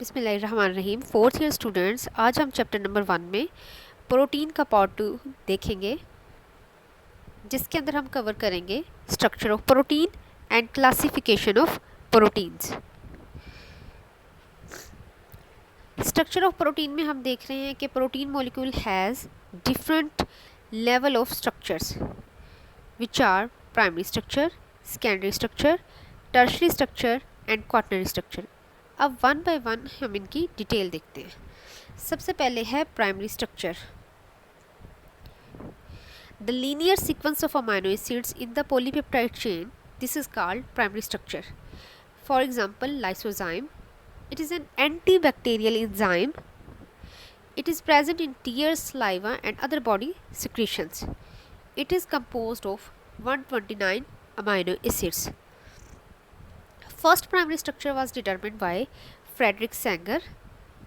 बिस्मिल्लाहिर्रहमानिर्रहीम। Fourth year students, आज हम चैप्टर नंबर 1 में प्रोटीन का पार्ट 2 देखेंगे, जिसके अंदर हम कवर करेंगे structure of protein and classification of proteins. Structure of protein में हम देख रहे हैं कि protein molecule has different level of structures which are primary structure, secondary structure, tertiary structure and quaternary structure. अब वन बाय वन हम इनकी detail देखते हैं। सबसे पहले है primary structure. The linear sequence of amino acids in the polypeptide chain, this is called primary structure. For example, lysozyme, it is an antibacterial enzyme. It is present in tears, saliva and other body secretions. It is composed of 129 amino acids. First primary structure was determined by Frederick Sanger,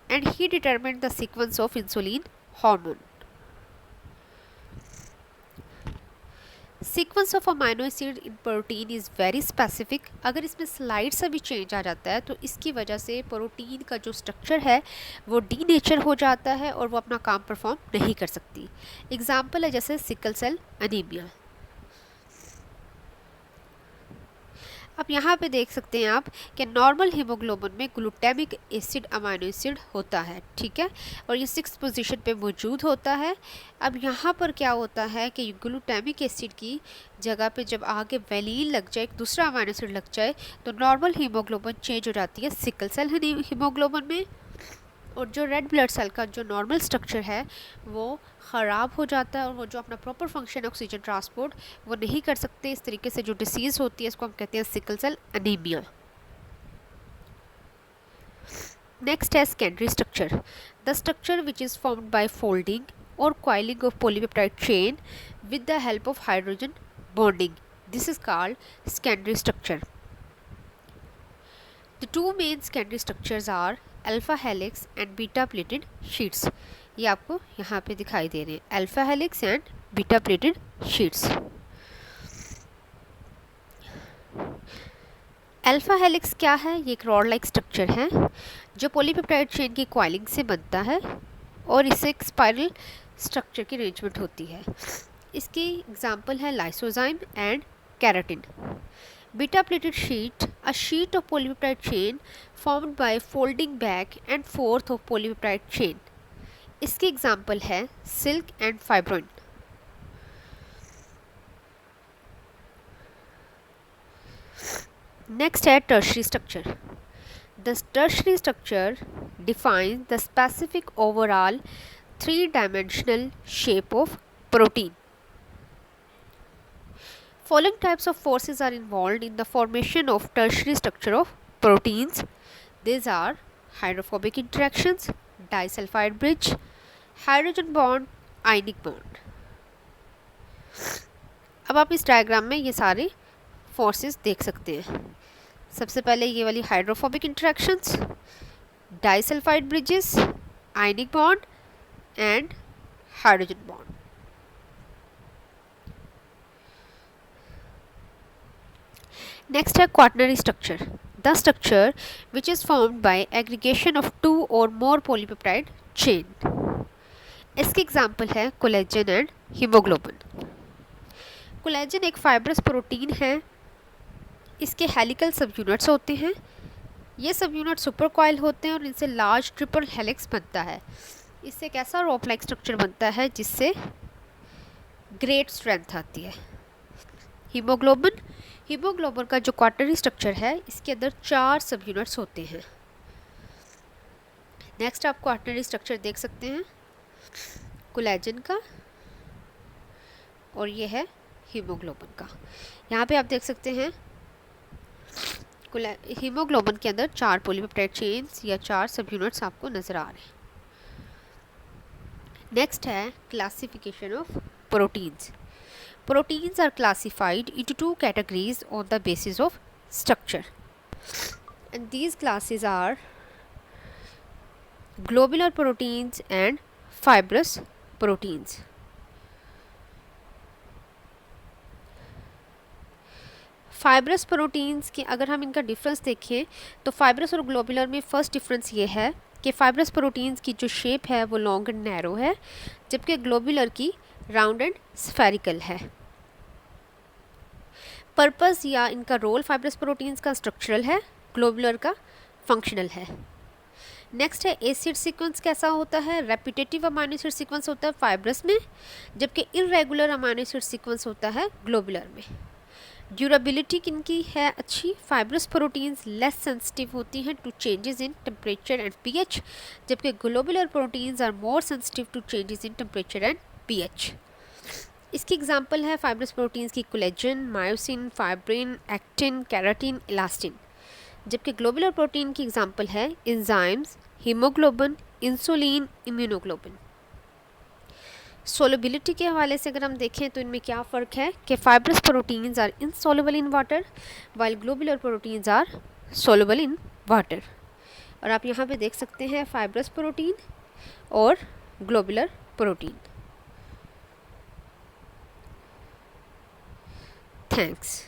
and he determined the sequence of insulin hormone. Sequence of amino acid in protein is very specific. अगर इसमें slide से भी change आ जाता है तो इसकी वजह से प्रोटीन का जो स्ट्रक्चर है वो डी नेचर हो जाता है और वो अपना काम परफॉर्म नहीं कर सकती। एग्जाम्पल है जैसे सिकल सेल एनीमिया। अब यहाँ पे देख सकते हैं आप कि नॉर्मल हीमोग्लोबिन में ग्लूटामिक एसिड अमाइनो एसिड होता है, ठीक है, और ये 6th पोजीशन पे मौजूद होता है। अब यहाँ पर क्या होता है कि ग्लूटामिक एसिड की जगह पे जब आगे वेलिन लग जाए, एक दूसरा अमाइनो एसिड लग जाए, तो नॉर्मल हीमोग्लोबिन चेंज हो जाती है सिकल सेल हीमोग्लोबिन में, और जो रेड ब्लड सेल का जो नॉर्मल स्ट्रक्चर है वो ख़राब हो जाता है और वो जो अपना प्रॉपर फंक्शन ऑक्सीजन ट्रांसपोर्ट वो नहीं कर सकते। इस तरीके से जो डिसीज़ होती है इसको हम कहते हैं सिकल सेल एनीमिया। नेक्स्ट है secondary structure. The structure which is formed by folding और coiling of polypeptide chain with the help of hydrogen bonding, this is called secondary structure. The two main secondary structures are alpha helix and beta pleated sheets. ये आपको यहाँ पे दिखाई दे रहे हैं, alpha helix and beta pleated sheets. Alpha helix क्या है? ये एक रॉड लाइक स्ट्रक्चर है जो पॉलीपेप्टाइड चेन की कॉइलिंग से बनता है और इससे एक स्पाइरल स्ट्रक्चर की अरेंजमेंट होती है। इसकी एग्जाम्पल है lysozyme and keratin. Beta plated sheet, a sheet of polypeptide chain formed by folding back and forth of polypeptide chain. इसकी एग्जाम्पल है सिल्क एंड फाइब्रोइन। नेक्स्ट है tertiary structure. The tertiary structure defines the specific overall 3-dimensional shape of protein. Following types of forces are involved in the formation of tertiary structure of proteins. These are hydrophobic interactions, disulfide bridge, hydrogen bond, ionic bond. अब आप इस diagram में ये सारे forces देख सकते हैं। सबसे पहले ये वाली hydrophobic interactions, disulphide bridges, ionic bond and hydrogen bond. Next है quaternary structure, the structure which is formed by aggregation of 2 or more polypeptide chain. इसकी एग्जाम्पल है कोलेजन एंड हीमोग्लोबिन। कोलेजन एक फाइब्रस प्रोटीन है, इसके helical सब units होते हैं। ये सब यूनिट सुपर कॉइल होते हैं और इनसे लार्ज ट्रिपल हेलिक्स बनता है। इससे एक ऐसा रोप लाइक स्ट्रक्चर बनता है जिससे ग्रेट स्ट्रेंथ आती है। हीमोग्लोबिन का जो क्वाटरनरी स्ट्रक्चर है इसके अंदर 4 सब यूनिट्स होते हैं। नेक्स्ट आप क्वाटरनरी स्ट्रक्चर देख सकते हैं कोलेजन का, और ये है हीमोग्लोबिन का। यहाँ पे आप देख सकते हैं हीमोग्लोबिन के अंदर 4 पॉलीपेप्टाइड चेन्स या 4 सब यूनिट्स आपको नज़र आ रहे हैं। नेक्स्ट है classification of proteins. Proteins are classified into 2 categories on the basis of structure, and these classes are globular proteins and fibrous proteins. Fibrous proteins की अगर हम इनका डिफरेंस देखें तो फाइब्रस और ग्लोबुलर में फ़र्स्ट डिफरेंस ये है कि फाइब्रस प्रोटीन्स की जो शेप है वो लॉन्ग एंड नैरो है, जबकि ग्लोबुलर की राउंड एंड स्फेरिकल है। पर्पस या इनका रोल फाइब्रस प्रोटीन्स का स्ट्रक्चरल है, ग्लोबुलर का फंक्शनल है। नेक्स्ट है एसिड सीक्वेंस कैसा होता है। रेपिटेटिव अमाइनो एसिड सीक्वेंस होता है फाइब्रस में, जबकि इरेगुलर अमाइनो एसिड सीक्वेंस होता है ग्लोबुलर में। ड्यूरेबिलिटी किनकी है अच्छी। फाइब्रस प्रोटीन्स लेस सेंसिटिव होती हैं to changes in temperature and pH, जबकि globular proteins are more sensitive to changes in temperature and pH. इसकी एग्जांपल है फाइब्रस प्रोटीन्स की collagen, myosin, fibrin, actin, keratin, elastin, जबकि ग्लोबुलर प्रोटीन की example है enzymes, haemoglobin, insulin, immunoglobin. Solubility के हवाले से अगर हम देखें तो इनमें क्या फ़र्क है कि fibrous proteins are insoluble in water while globular proteins are soluble in water. और आप यहाँ पे देख सकते हैं फाइब्रस प्रोटीन और ग्लोबुलर प्रोटीन। थैंक्स।